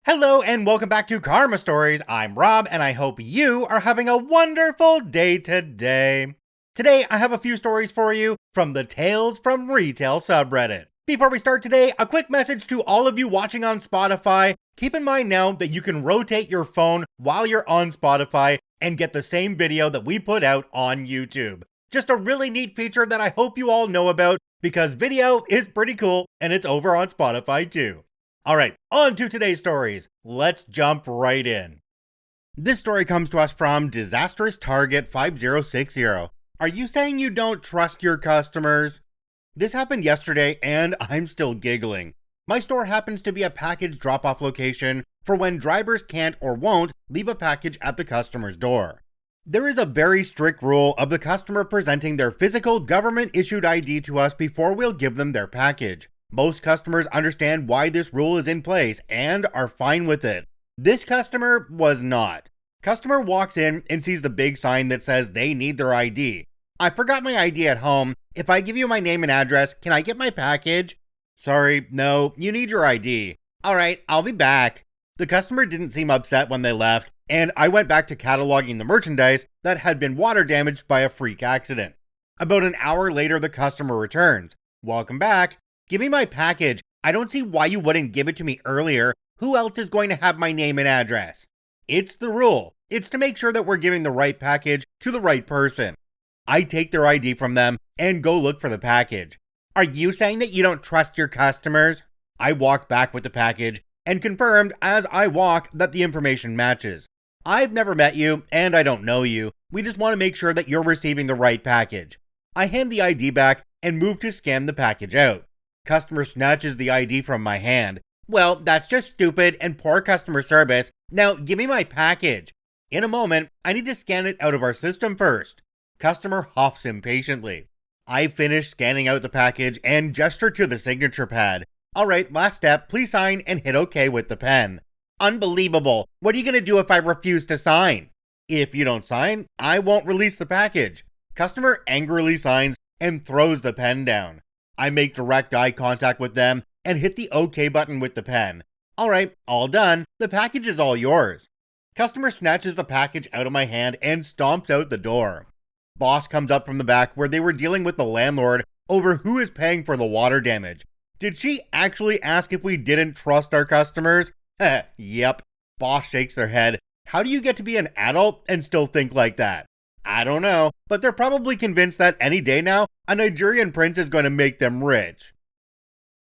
Hello and welcome back to Karma Stories. I'm Rob and I hope you are having a wonderful day today. Today I have a few stories for you from the Tales from Retail subreddit. Before we start today, a quick message to all of you watching on Spotify. Keep in mind now that you can rotate your phone while you're on Spotify and get the same video that we put out on YouTube. Just a really neat feature that I hope you all know about because video is pretty cool and it's over on Spotify too. Alright, on to today's stories. Let's jump right in. This story comes to us from Disastrous Target 5060. Are you saying you don't trust your customers? This happened yesterday and I'm still giggling. My store happens to be a package drop-off location for when drivers can't or won't leave a package at the customer's door. There is a very strict rule of the customer presenting their physical government-issued ID to us before we'll give them their package. Most customers understand why this rule is in place and are fine with it. This customer was not. Customer walks in and sees the big sign that says they need their ID. I forgot my ID at home. If I give you my name and address, can I get my package? Sorry, no, you need your ID. Alright, I'll be back. The customer didn't seem upset when they left, and I went back to cataloging the merchandise that had been water damaged by a freak accident. About an hour later, the customer returns. Welcome back. Give me my package. I don't see why you wouldn't give it to me earlier. Who else is going to have my name and address? It's the rule. It's to make sure that we're giving the right package to the right person. I take their ID from them and go look for the package. Are you saying that you don't trust your customers? I walked back with the package and confirmed as I walk that the information matches. I've never met you and I don't know you. We just want to make sure that you're receiving the right package. I hand the ID back and move to scan the package out. Customer snatches the ID from my hand. Well, that's just stupid and poor customer service. Now, give me my package. In a moment, I need to scan it out of our system first. Customer huffs impatiently. I finish scanning out the package and gesture to the signature pad. Alright, last step, please sign and hit OK with the pen. Unbelievable. What are you going to do if I refuse to sign? If you don't sign, I won't release the package. Customer angrily signs and throws the pen down. I make direct eye contact with them and hit the OK button with the pen. Alright, all done. The package is all yours. Customer snatches the package out of my hand and stomps out the door. Boss comes up from the back where they were dealing with the landlord over who is paying for the water damage. Did she actually ask if we didn't trust our customers? Yep. Boss shakes their head. How do you get to be an adult and still think like that? I don't know, but they're probably convinced that any day now, a Nigerian prince is going to make them rich.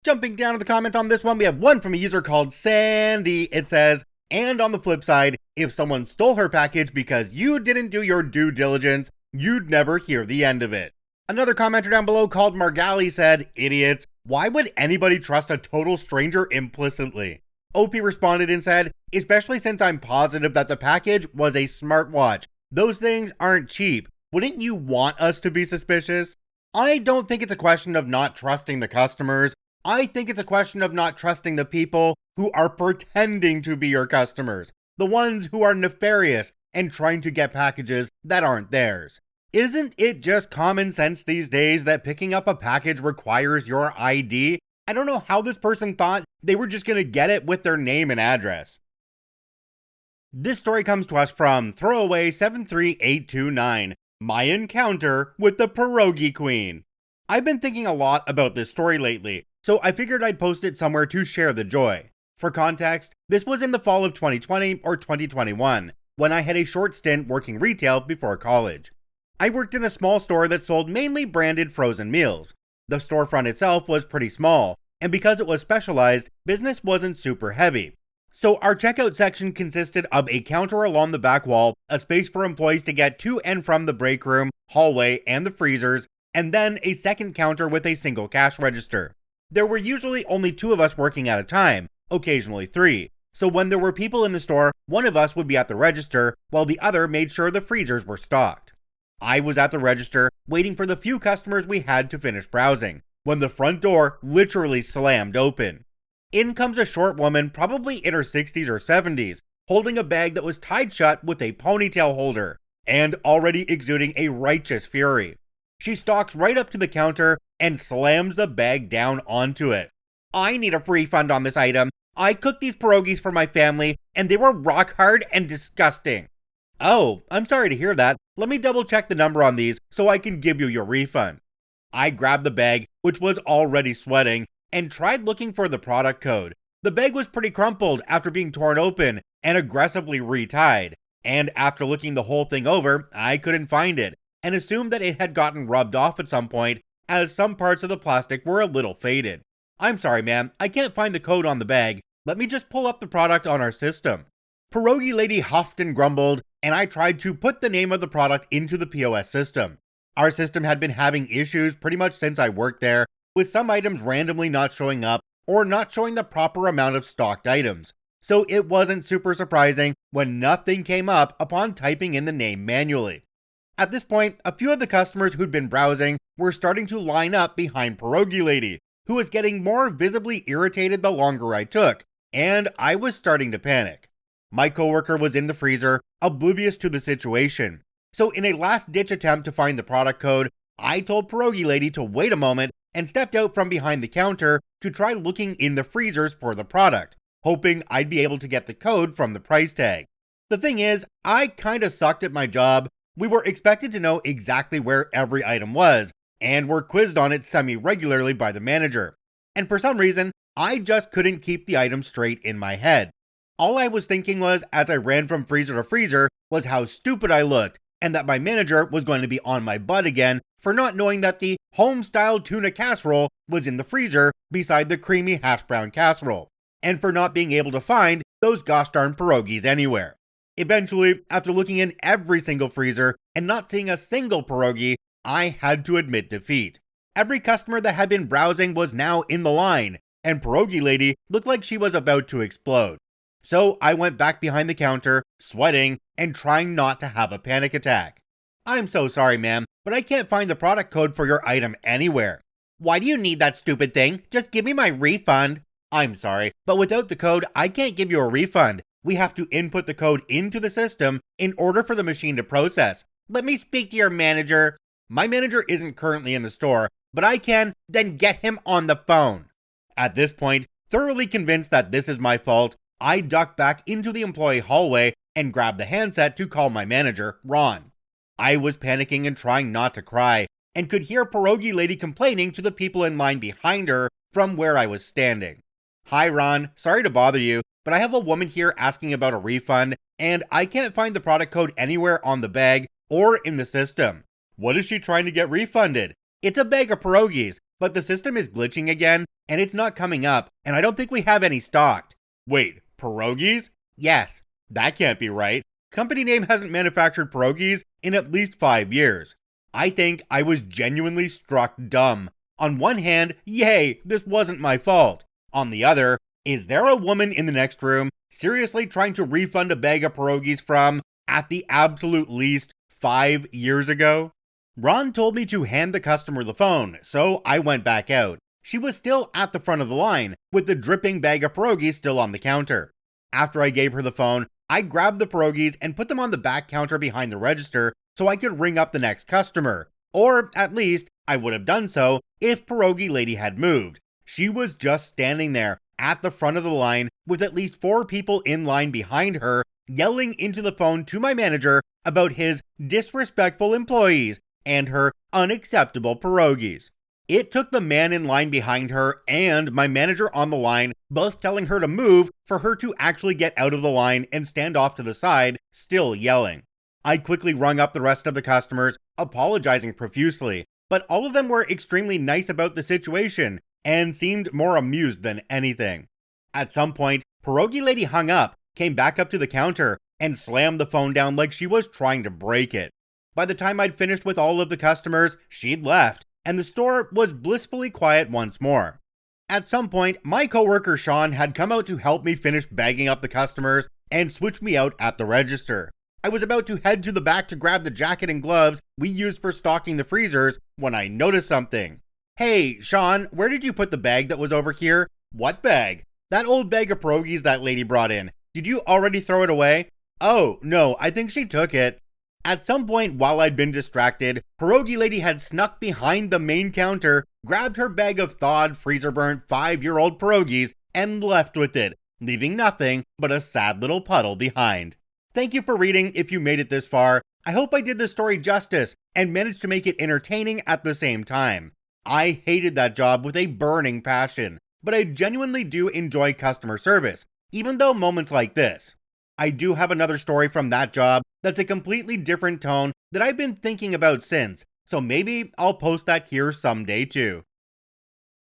Jumping down to the comments on this one, we have one from a user called Sandy. It says, and on the flip side, if someone stole her package because you didn't do your due diligence, you'd never hear the end of it. Another commenter down below called Margali said, idiots, why would anybody trust a total stranger implicitly? OP responded and said, especially since I'm positive that the package was a smartwatch. Those things aren't cheap. Wouldn't you want us to be suspicious? I don't think it's a question of not trusting the customers. I think it's a question of not trusting the people who are pretending to be your customers. The ones who are nefarious and trying to get packages that aren't theirs. Isn't it just common sense these days that picking up a package requires your ID? I don't know how this person thought they were just gonna get it with their name and address. This story comes to us from Throwaway73829, My Encounter with the Pierogi Queen. I've been thinking a lot about this story lately, so I figured I'd post it somewhere to share the joy. For context, this was in the fall of 2020 or 2021, when I had a short stint working retail before college. I worked in a small store that sold mainly branded frozen meals. The storefront itself was pretty small, and because it was specialized, business wasn't super heavy. So our checkout section consisted of a counter along the back wall, a space for employees to get to and from the break room, hallway, and the freezers, and then a second counter with a single cash register. There were usually only 2 of us working at a time, occasionally 3. So when there were people in the store, one of us would be at the register, while the other made sure the freezers were stocked. I was at the register, waiting for the few customers we had to finish browsing, when the front door literally slammed open. In comes a short woman, probably in her 60s or 70s, holding a bag that was tied shut with a ponytail holder, and already exuding a righteous fury. She stalks right up to the counter and slams the bag down onto it. I need a refund on this item. I cooked these pierogies for my family, and they were rock hard and disgusting. Oh, I'm sorry to hear that. Let me double check the number on these so I can give you your refund. I grabbed the bag, which was already sweating, and tried looking for the product code. The bag was pretty crumpled after being torn open and aggressively retied, and after looking the whole thing over, I couldn't find it, and assumed that it had gotten rubbed off at some point, as some parts of the plastic were a little faded. I'm sorry, ma'am, I can't find the code on the bag. Let me just pull up the product on our system. Pierogi lady huffed and grumbled, and I tried to put the name of the product into the POS system. Our system had been having issues pretty much since I worked there, with some items randomly not showing up or not showing the proper amount of stocked items. So it wasn't super surprising when nothing came up upon typing in the name manually. At this point, a few of the customers who'd been browsing were starting to line up behind Pierogi lady, who was getting more visibly irritated the longer I took, and I was starting to panic. My coworker was in the freezer, oblivious to the situation. So in a last-ditch attempt to find the product code, I told Pierogi lady to wait a moment and stepped out from behind the counter to try looking in the freezers for the product, hoping I'd be able to get the code from the price tag. The thing is, I kinda sucked at my job. We were expected to know exactly where every item was, and were quizzed on it semi-regularly by the manager. And for some reason, I just couldn't keep the item straight in my head. All I was thinking was, as I ran from freezer to freezer, was how stupid I looked, and that my manager was going to be on my butt again for not knowing that the home-style tuna casserole was in the freezer beside the creamy hash brown casserole, and for not being able to find those gosh darn pierogies anywhere. Eventually, after looking in every single freezer and not seeing a single pierogi, I had to admit defeat. Every customer that had been browsing was now in the line, and Pierogi lady looked like she was about to explode. So I went back behind the counter, sweating, and trying not to have a panic attack. I'm so sorry, ma'am, but I can't find the product code for your item anywhere. Why do you need that stupid thing? Just give me my refund. I'm sorry, but without the code, I can't give you a refund. We have to input the code into the system in order for the machine to process. Let me speak to your manager. My manager isn't currently in the store, but I can, then get him on the phone. At this point, thoroughly convinced that this is my fault, I ducked back into the employee hallway and grabbed the handset to call my manager, Ron. I was panicking and trying not to cry, and could hear Pierogi lady complaining to the people in line behind her from where I was standing. Hi Ron, sorry to bother you, but I have a woman here asking about a refund, and I can't find the product code anywhere on the bag or in the system. What is she trying to get refunded? It's a bag of pierogies, but the system is glitching again, and it's not coming up, and I don't think we have any stocked. Wait, pierogies? Yes, that can't be right. Company name hasn't manufactured pierogies in at least 5 years. I think I was genuinely struck dumb. On one hand, yay, this wasn't my fault. On the other, is there a woman in the next room seriously trying to refund a bag of pierogies from, at the absolute least, 5 years ago? Ron told me to hand the customer the phone, so I went back out. She was still at the front of the line, with the dripping bag of pierogies still on the counter. After I gave her the phone, I grabbed the pierogies and put them on the back counter behind the register so I could ring up the next customer. Or, at least, I would have done so if Pierogi lady had moved. She was just standing there at the front of the line with at least 4 people in line behind her, yelling into the phone to my manager about his disrespectful employees and her unacceptable pierogies. It took the man in line behind her and my manager on the line both telling her to move for her to actually get out of the line and stand off to the side, still yelling. I quickly rung up the rest of the customers, apologizing profusely, but all of them were extremely nice about the situation and seemed more amused than anything. At some point, Pierogi lady hung up, came back up to the counter, and slammed the phone down like she was trying to break it. By the time I'd finished with all of the customers, she'd left, and the store was blissfully quiet once more. At some point, my coworker Sean had come out to help me finish bagging up the customers and switch me out at the register. I was about to head to the back to grab the jacket and gloves we used for stocking the freezers when I noticed something. Hey, Sean, where did you put the bag that was over here? What bag? That old bag of pierogies that lady brought in. Did you already throw it away? Oh, no, I think she took it. At some point while I'd been distracted, Pierogi lady had snuck behind the main counter, grabbed her bag of thawed, freezer-burnt 5-year-old pierogies, and left with it, leaving nothing but a sad little puddle behind. Thank you for reading if you made it this far. I hope I did this story justice and managed to make it entertaining at the same time. I hated that job with a burning passion, but I genuinely do enjoy customer service, even though moments like this. I do have another story from that job that's a completely different tone that I've been thinking about since, so maybe I'll post that here someday too.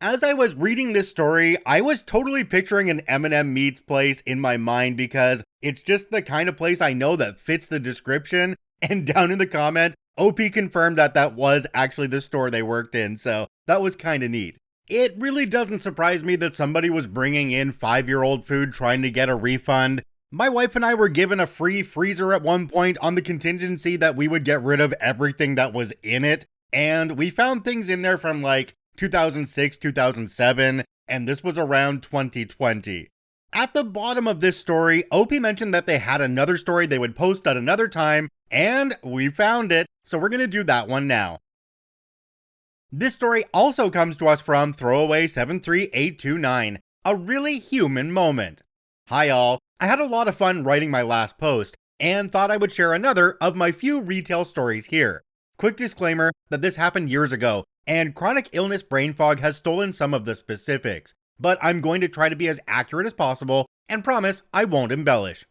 As I was reading this story, I was totally picturing an M&M Meats place in my mind because it's just the kind of place I know that fits the description, and down in the comment, OP confirmed that that was actually the store they worked in, so that was kinda neat. It really doesn't surprise me that somebody was bringing in 5-year-old food trying to get a refund. My wife and I were given a free freezer at one point on the contingency that we would get rid of everything that was in it, and we found things in there from like 2006, 2007, and this was around 2020. At the bottom of this story, OP mentioned that they had another story they would post at another time, and we found it, so we're gonna do that one now. This story also comes to us from Throwaway73829, a really human moment. Hi all, I had a lot of fun writing my last post, and thought I would share another of my few retail stories here. Quick disclaimer that this happened years ago, and chronic illness brain fog has stolen some of the specifics, but I'm going to try to be as accurate as possible and promise I won't embellish.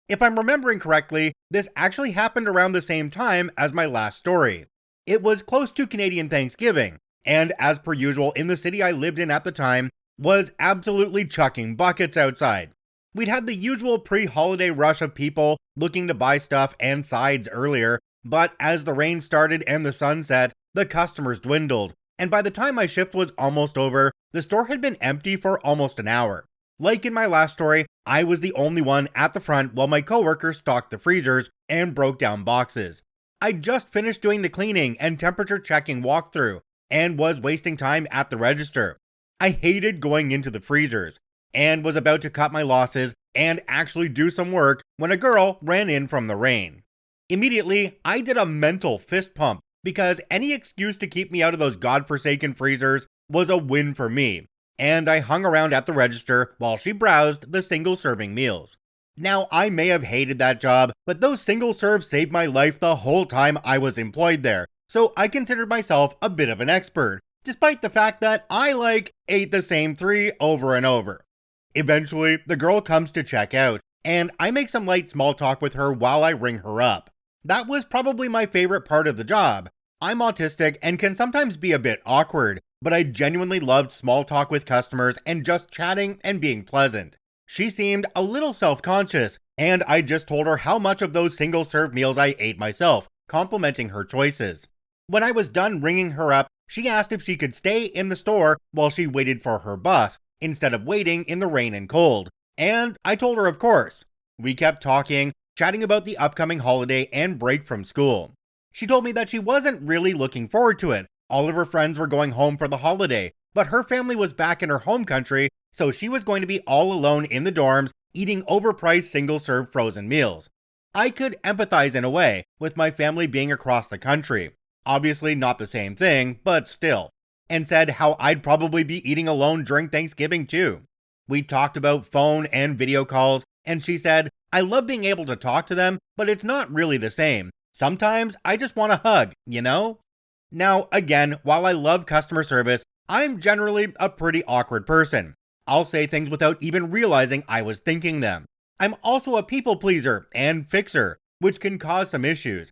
If I'm remembering correctly, this actually happened around the same time as my last story. It was close to Canadian Thanksgiving, and as per usual in the city I lived in at the time, was absolutely chucking buckets outside. We'd had the usual pre-holiday rush of people looking to buy stuff and sides earlier, but as the rain started and the sun set, the customers dwindled, and by the time my shift was almost over, the store had been empty for almost an hour. Like in my last story, I was the only one at the front while my coworker stocked the freezers and broke down boxes. I just finished doing the cleaning and temperature checking walkthrough, and was wasting time at the register. I hated going into the freezers, and was about to cut my losses and actually do some work when a girl ran in from the rain. Immediately, I did a mental fist pump, because any excuse to keep me out of those godforsaken freezers was a win for me, and I hung around at the register while she browsed the single-serving meals. Now, I may have hated that job, but those single serves saved my life the whole time I was employed there, so I considered myself a bit of an expert, despite the fact that I ate the same 3 over and over. Eventually, the girl comes to check out, and I make some light small talk with her while I ring her up. That was probably my favorite part of the job. I'm autistic and can sometimes be a bit awkward, but I genuinely loved small talk with customers and just chatting and being pleasant. She seemed a little self-conscious, and I just told her how much of those single-serve meals I ate myself, complimenting her choices. When I was done ringing her up, she asked if she could stay in the store while she waited for her bus, instead of waiting in the rain and cold, and I told her of course. We kept talking, chatting about the upcoming holiday and break from school. She told me that she wasn't really looking forward to it. All of her friends were going home for the holiday, but her family was back in her home country, so she was going to be all alone in the dorms, eating overpriced single-serve frozen meals. I could empathize in a way, with my family being across the country. Obviously not the same thing, but still. And said how I'd probably be eating alone during Thanksgiving too. We talked about phone and video calls, and she said, I love being able to talk to them, but it's not really the same. Sometimes I just want a hug, you know? Now, again, while I love customer service, I'm generally a pretty awkward person. I'll say things without even realizing I was thinking them. I'm also a people pleaser and fixer, which can cause some issues.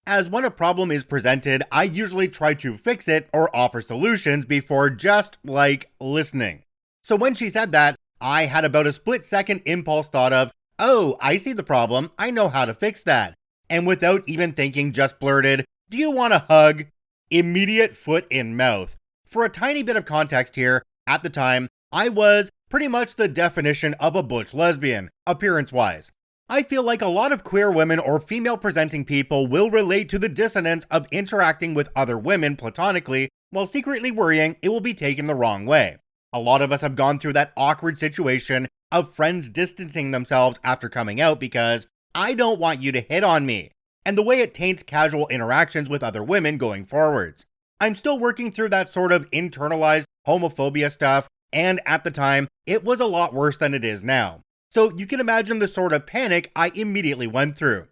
As when a problem is presented, I usually try to fix it or offer solutions before just, listening. So when she said that, I had about a split-second impulse thought of, oh, I see the problem, I know how to fix that. And without even thinking, just blurted, do you want a hug? Immediate foot in mouth. For a tiny bit of context here, at the time, I was pretty much the definition of a butch lesbian, appearance-wise. I feel like a lot of queer women or female-presenting people will relate to the dissonance of interacting with other women platonically while secretly worrying it will be taken the wrong way. A lot of us have gone through that awkward situation of friends distancing themselves after coming out because I don't want you to hit on me, and the way it taints casual interactions with other women going forwards. I'm still working through that sort of internalized homophobia stuff, and at the time, it was a lot worse than it is now. So you can imagine the sort of panic I immediately went through.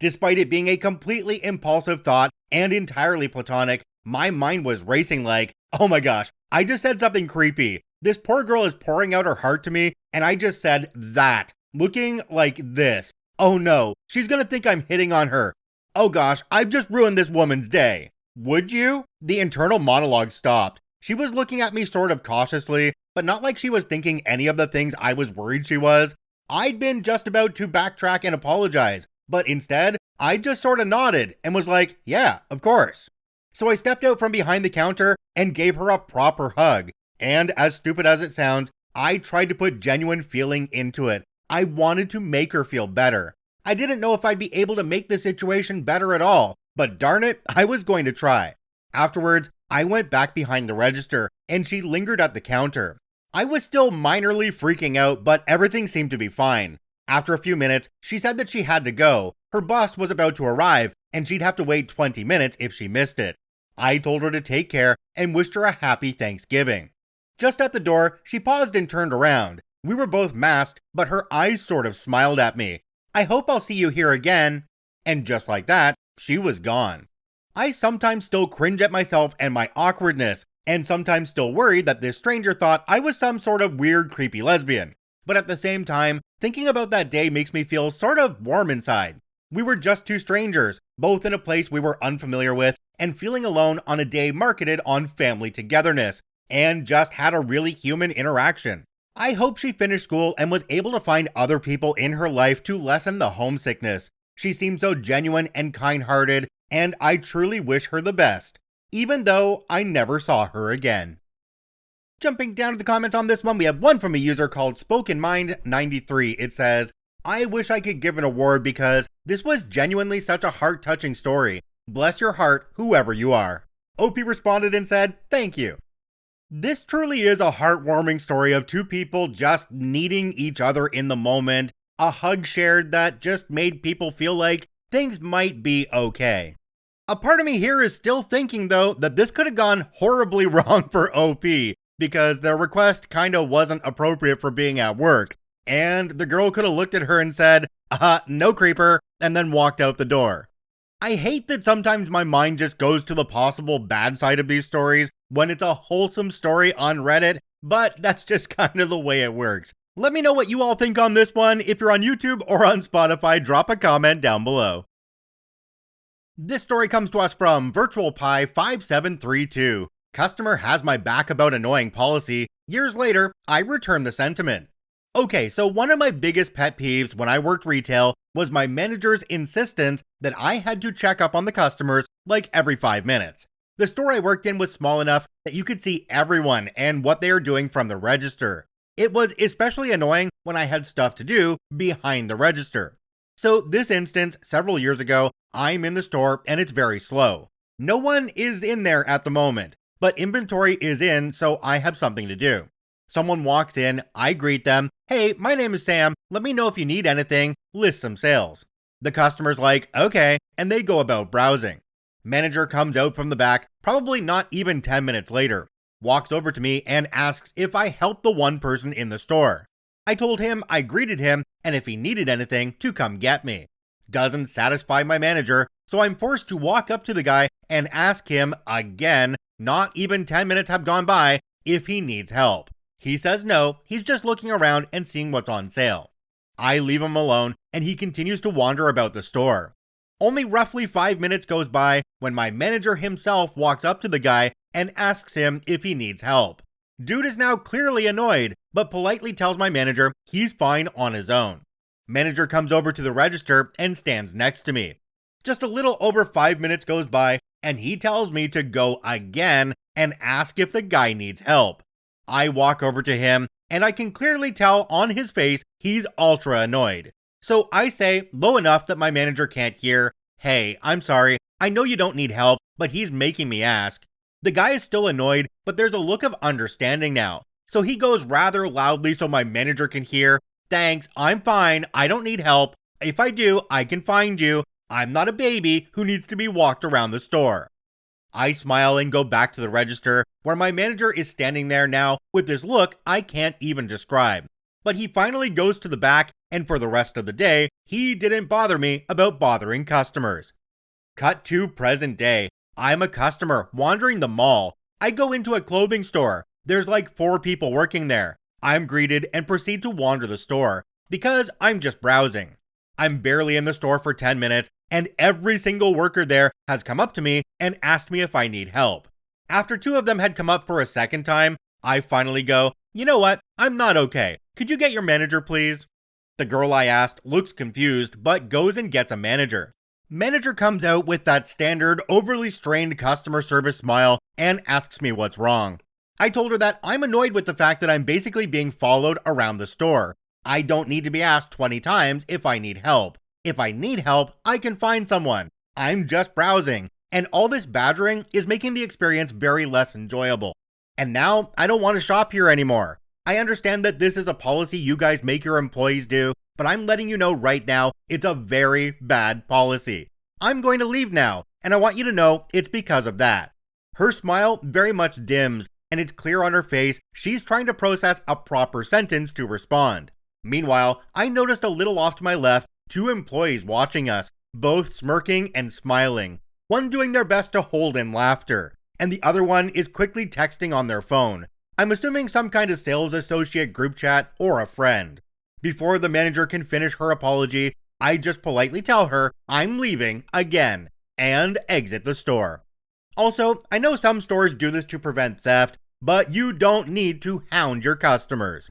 Despite it being a completely impulsive thought and entirely platonic, my mind was racing like, oh my gosh, I just said something creepy. This poor girl is pouring out her heart to me, and I just said that, looking like this. Oh no, she's gonna think I'm hitting on her. Oh gosh, I've just ruined this woman's day. Would you? The internal monologue stopped. She was looking at me sort of cautiously, but not like she was thinking any of the things I was worried she was. I'd been just about to backtrack and apologize, but instead, I just sort of nodded and was like, yeah, of course. So I stepped out from behind the counter and gave her a proper hug. And as stupid as it sounds, I tried to put genuine feeling into it. I wanted to make her feel better. I didn't know if I'd be able to make the situation better at all, but darn it, I was going to try. Afterwards, I went back behind the register and she lingered at the counter. I was still minorly freaking out, but everything seemed to be fine. After a few minutes, she said that she had to go. Her bus was about to arrive and she'd have to wait 20 minutes if she missed it. I told her to take care and wished her a happy Thanksgiving. Just at the door, she paused and turned around. We were both masked, but her eyes sort of smiled at me. I hope I'll see you here again. And just like that, she was gone. I sometimes still cringe at myself and my awkwardness, and sometimes still worried that this stranger thought I was some sort of weird, creepy lesbian. But at the same time, thinking about that day makes me feel sort of warm inside. We were just two strangers, both in a place we were unfamiliar with, and feeling alone on a day marketed on family togetherness, and just had a really human interaction. I hope she finished school and was able to find other people in her life to lessen the homesickness. She seemed so genuine and kind-hearted, and I truly wish her the best, even though I never saw her again. Jumping down to the comments on this one, we have one from a user called SpokenMind93. It says, I wish I could give an award because this was genuinely such a heart-touching story. Bless your heart, whoever you are. OP responded and said, thank you. This truly is a heartwarming story of two people just needing each other in the moment, a hug shared that just made people feel like things might be okay. A part of me here is still thinking though that this could have gone horribly wrong for OP because their request kinda wasn't appropriate for being at work, and the girl could have looked at her and said, no creeper, and then walked out the door. I hate that sometimes my mind just goes to the possible bad side of these stories when it's a wholesome story on Reddit, but that's just kind of the way it works. Let me know what you all think on this one. If you're on YouTube or on Spotify, drop a comment down below. This story comes to us from VirtualPie5732. Customer has my back about annoying policy. Years later, I return the sentiment. Okay, so one of my biggest pet peeves when I worked retail was my manager's insistence that I had to check up on the customers like every 5 minutes. The store I worked in was small enough that you could see everyone and what they are doing from the register. It was especially annoying when I had stuff to do behind the register. So this instance, several years ago, I'm in the store and it's very slow. No one is in there at the moment, but inventory is in, so I have something to do. Someone walks in, I greet them, hey, my name is Sam, let me know if you need anything, list some sales. The customer's like, okay, and they go about browsing. Manager comes out from the back, probably not even 10 minutes later, walks over to me and asks if I helped the one person in the store. I told him I greeted him and if he needed anything to come get me. Doesn't satisfy my manager, so I'm forced to walk up to the guy and ask him again, not even 10 minutes have gone by, if he needs help. He says no, he's just looking around and seeing what's on sale. I leave him alone and he continues to wander about the store. Only roughly 5 minutes goes by when my manager himself walks up to the guy and asks him if he needs help. Dude is now clearly annoyed, but politely tells my manager he's fine on his own. Manager comes over to the register and stands next to me. Just a little over 5 minutes goes by and he tells me to go again and ask if the guy needs help. I walk over to him and I can clearly tell on his face he's ultra annoyed. So I say, low enough that my manager can't hear, hey, I'm sorry, I know you don't need help, but he's making me ask. The guy is still annoyed, but there's a look of understanding now. So he goes rather loudly so my manager can hear, thanks, I'm fine, I don't need help. If I do, I can find you. I'm not a baby who needs to be walked around the store. I smile and go back to the register, where my manager is standing there now with this look I can't even describe. but he finally goes to the back, and for the rest of the day, he didn't bother me about bothering customers. Cut to present day. I'm a customer wandering the mall. I go into a clothing store. There's like 4 people working there. I'm greeted and proceed to wander the store because I'm just browsing. I'm barely in the store for 10 minutes, and every single worker there has come up to me and asked me if I need help. After 2 of them had come up for a second time, I finally go, "You know what? I'm not okay. Could you get your manager, please?" The girl I asked looks confused, but goes and gets a manager. Manager comes out with that standard overly strained customer service smile and asks me what's wrong. I told her that I'm annoyed with the fact that I'm basically being followed around the store. I don't need to be asked 20 times if I need help. If I need help, I can find someone. I'm just browsing, and all this badgering is making the experience very less enjoyable. And now, I don't want to shop here anymore. I understand that this is a policy you guys make your employees do, but I'm letting you know right now, it's a very bad policy. I'm going to leave now, and I want you to know it's because of that. Her smile very much dims, and it's clear on her face she's trying to process a proper sentence to respond. Meanwhile, I noticed a little off to my left 2 employees watching us, both smirking and smiling. One doing their best to hold in laughter, and the other one is quickly texting on their phone. I'm assuming some kind of sales associate group chat or a friend. Before the manager can finish her apology, I just politely tell her I'm leaving again and exit the store. Also, I know some stores do this to prevent theft, but you don't need to hound your customers.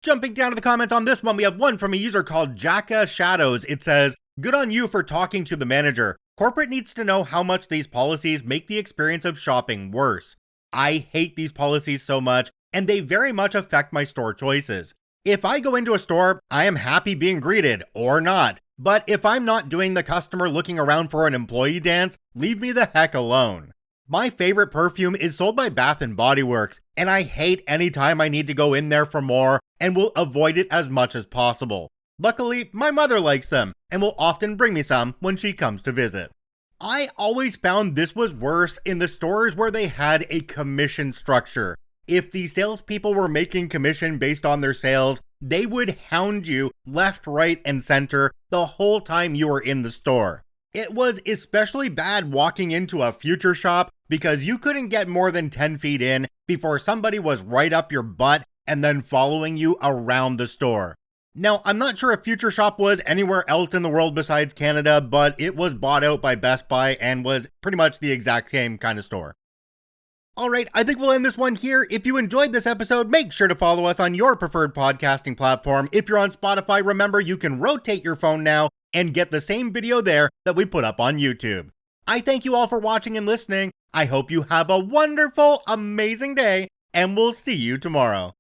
Jumping down to the comments on this one, we have one from a user called Jacka Shadows. It says, "Good on you for talking to the manager. Corporate needs to know how much these policies make the experience of shopping worse. I hate these policies so much, and they very much affect my store choices. If I go into a store, I am happy being greeted, or not. But if I'm not doing the customer looking around for an employee dance, leave me the heck alone. My favorite perfume is sold by Bath & Body Works, and I hate any time I need to go in there for more and will avoid it as much as possible. Luckily, my mother likes them and will often bring me some when she comes to visit." I always found this was worse in the stores where they had a commission structure. If the salespeople were making commission based on their sales, they would hound you left, right, and center the whole time you were in the store. It was especially bad walking into a Future shop because you couldn't get more than 10 feet in before somebody was right up your butt and then following you around the store. Now, I'm not sure if Future Shop was anywhere else in the world besides Canada, but it was bought out by Best Buy and was pretty much the exact same kind of store. Alright, I think we'll end this one here. If you enjoyed this episode, make sure to follow us on your preferred podcasting platform. If you're on Spotify, remember you can rotate your phone now and get the same video there that we put up on YouTube. I thank you all for watching and listening. I hope you have a wonderful, amazing day, and we'll see you tomorrow.